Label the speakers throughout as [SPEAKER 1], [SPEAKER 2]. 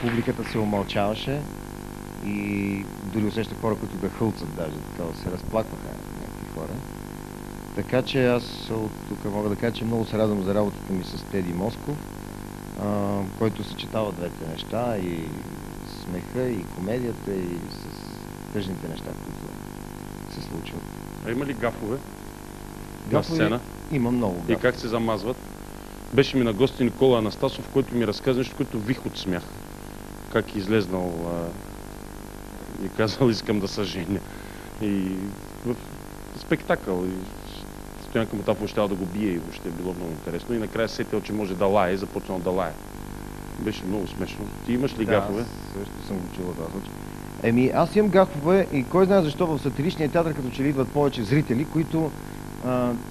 [SPEAKER 1] публиката се омълчаваше и дори усещах хора, които да хълцат даже, така се разплакваха някакви хора. Така че аз от тук мога да кажа, че много се радвам за работата ми с Теди Москов, който съчетава двете неща, и смеха, и комедията, и с тъжните неща, които се случват.
[SPEAKER 2] А има ли гафове на
[SPEAKER 1] Гафове
[SPEAKER 2] сцена?
[SPEAKER 1] Има много
[SPEAKER 2] И
[SPEAKER 1] гафове.
[SPEAKER 2] как се замазват? Беше ми на гости Никола Анастасов, който ми разказа нещо, което вих от смях. Как е излезнал и казал, искам да се женя. И в спектакъл. И Стоянка Мутафова щяла да го бие и въобще е било много интересно. И накрая сетил, че може да лае и започнал да лае. Беше много смешно. Ти имаш ли гафове?
[SPEAKER 1] Аз също съм го чувал това случай. Аз имам гафове и кой знае защо в сатиричния театър като че ли идват повече зрители, които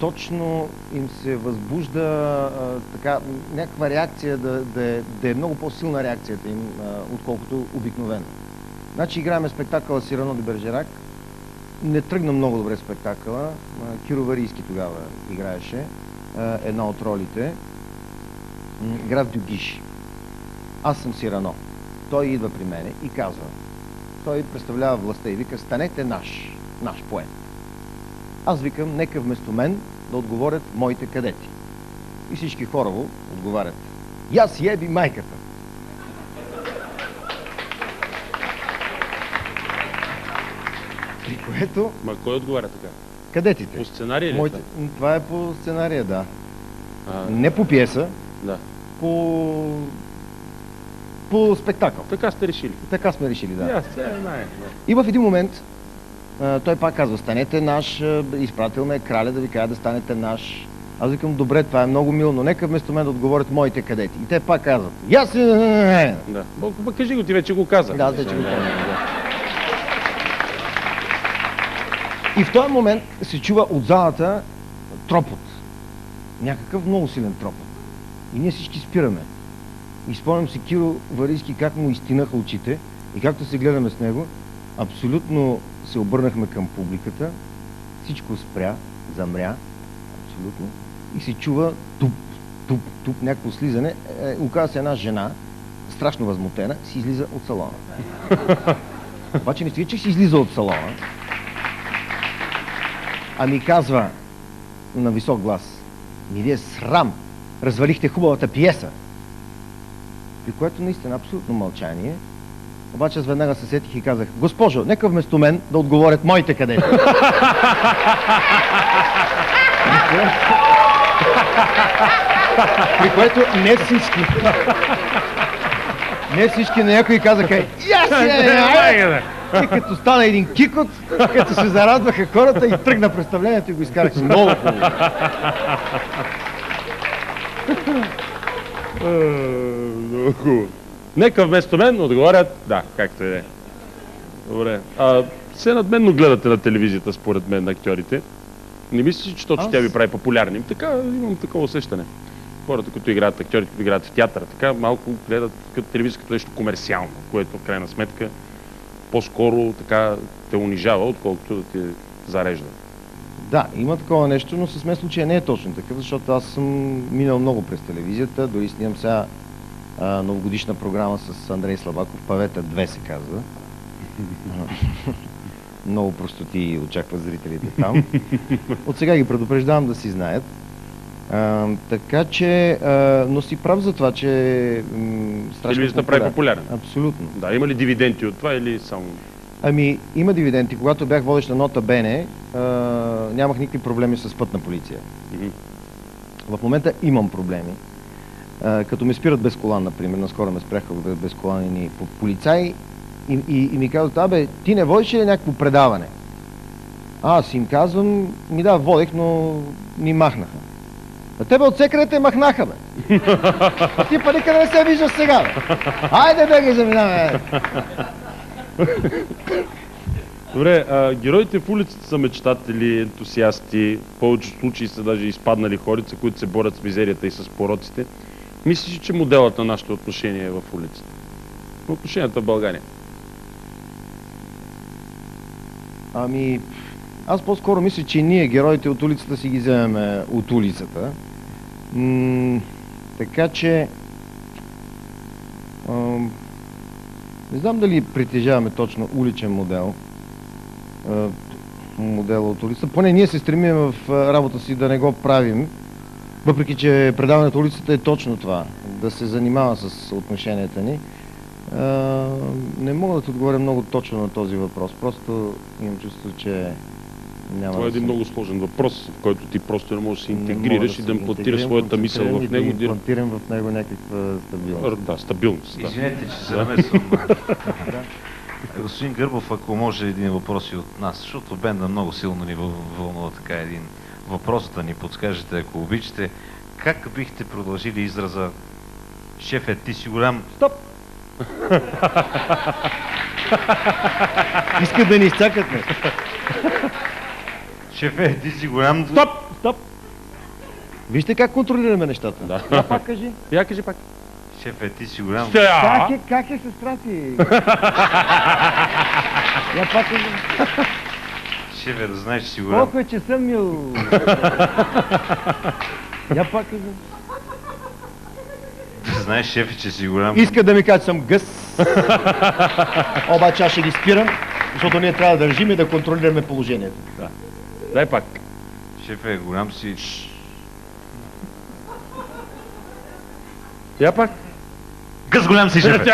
[SPEAKER 1] точно им се възбужда така някаква реакция, да е много по-силна реакцията им, отколкото обикновено. Значи играем спектакъла Сирано де Бержерак. Не тръгна много добре спектакъла. Киро Варийски тогава играеше една от ролите. Граф Дюгиш. Аз съм Сирано. Той идва при мене и казва, той представлява властта и вика, станете наш поет. Аз викам, нека вместо мен да отговорят моите кадети. И всички хорово отговарят, я си еби майката. При което
[SPEAKER 2] Ма кой отговаря така?
[SPEAKER 1] кадетите.
[SPEAKER 2] По сценария ли?
[SPEAKER 1] Моите... Това е по сценария, да.
[SPEAKER 2] А,
[SPEAKER 1] Не по пиеса,
[SPEAKER 2] да.
[SPEAKER 1] по спектакъл.
[SPEAKER 2] Така сте решили.
[SPEAKER 1] Така сме решили, да.
[SPEAKER 2] Я, сега знае.
[SPEAKER 1] И в един момент той пак казва, станете наш, изпратил ме краля да ви кажа да станете наш. Аз викам, добре, това е много мило, но нека вместо мен да отговорят моите кадети. И те пак казват, я си...
[SPEAKER 2] Да. Кажи го, ти вече го каза.
[SPEAKER 1] Да, аз вече го казвам, да. И в този момент се чува от залата тропот. Някакъв много силен тропот. И ние всички спираме. И спомням си Киро Варийски как му изтинаха очите и както се гледаме с него, абсолютно се обърнахме към публиката, всичко спря, замря, абсолютно, и се чува туп, някакво слизане. Оказва се една жена, страшно възмутена, си излиза от салона. Обаче не стига, че си излиза от салона, а ми казва на висок глас, ми вие срам, развалихте хубавата пиеса. При което наистина абсолютно мълчание. Обаче аз веднага се сетих и казах, госпожо, нека вместо мен да отговорят моите кадети. При което не всички на някои казаха, и като стана един кикот, като се зарадваха хората и тръгна представлението и го изкараха много хубаво.
[SPEAKER 2] Много хубаво. Нека вместо мен отговорят, да, както е. Добре. Все надменно гледате на телевизията, според мен, на актьорите. Не мислиш, че точно тя ви прави популярни? Така, имам такова усещане. Хората, които играят, актьорите, които играят в театъра, така малко гледат като телевизия като нещо комерциално, което в крайна сметка по-скоро така те унижава, отколкото да те зарежда.
[SPEAKER 1] Да, има такова нещо, но с мен случая не е точно такъв, защото аз съм минал много през телевизията, дори снимам сега новогодишна програма с Андрей Слабаков, Павета 2 се казва. Много простоти очакват зрителите там. От сега ги предупреждавам да си знаят. Така че, но си прав за това, че страшно
[SPEAKER 2] телевизията прави популярен.
[SPEAKER 1] Абсолютно.
[SPEAKER 2] Да, има ли дивиденти от това или само...
[SPEAKER 1] Има дивиденти. Когато бях водещ на Нота Бене, нямах никакви проблеми с пътна полиция. В момента имам проблеми. Като ме спират без колан, например, наскоро ме спряха без колан по полицаи и ми казват, ти не водиш ли някакво предаване? Аз им казвам, водех, но ни махнаха. А тебе от все къде те махнаха, бе. А ти па никъде не се виждаш сега, бе. Хайде, бегай, заминавай.
[SPEAKER 2] Добре, героите в улицата са мечтатели, ентусиасти, в повечето случаи са даже изпаднали хорица, които се борят с мизерията и с пороците. Мислиш, че моделът на нашето отношение е в улицата? В отношенията в България?
[SPEAKER 1] Аз по-скоро мисля, че ние, героите от улицата, си ги вземем от улицата. Така че Не знам дали притежаваме точно уличен модел. Модел от улица. Поне ние се стремим в работа си да не го правим. Въпреки че предаването улицата е точно това. Да се занимава с отношенията ни. Не мога да ти отговоря много точно на този въпрос. Просто имам чувство, че няма
[SPEAKER 2] Това е един много сложен въпрос, в който ти просто не можеш да се интегрираш и да имплантираш своята мисъл в него.
[SPEAKER 1] Да имплантирам в него някаква стабилност.
[SPEAKER 2] Да, стабилност. Да.
[SPEAKER 3] Извинете, че се намесвам. Господин Гърбов, ако може един въпрос и от нас, защото бенда много силно ни вълнува така един въпрос да ни подскажете, ако обичате. Как бихте продължили израза "Шефе, ти си голям"?
[SPEAKER 1] Стоп! Искат да ни изчакат, не?
[SPEAKER 3] Шефе, ти си голям...
[SPEAKER 2] Стоп!
[SPEAKER 1] Стоп! Вижте как контролираме нещата.
[SPEAKER 2] Да.
[SPEAKER 1] Я пак кажи.
[SPEAKER 2] Я кажи пак.
[SPEAKER 3] Шефе, ти си голям...
[SPEAKER 1] Как е сестра ти? Я пак кажи.
[SPEAKER 3] Шефе, да знаеш, че си голям...
[SPEAKER 1] Колко е, че съм мил? Я пак кажи.
[SPEAKER 3] Да знаеш, шефе, че си голям...
[SPEAKER 1] Иска да ми каже, че съм гъс. Обаче аз ще ги спирам, защото ние трябва да държим и да контролираме положението.
[SPEAKER 2] Да. Дай пак.
[SPEAKER 3] Шефе, голям си...
[SPEAKER 2] Я пак.
[SPEAKER 3] Гъс голям си, шефе!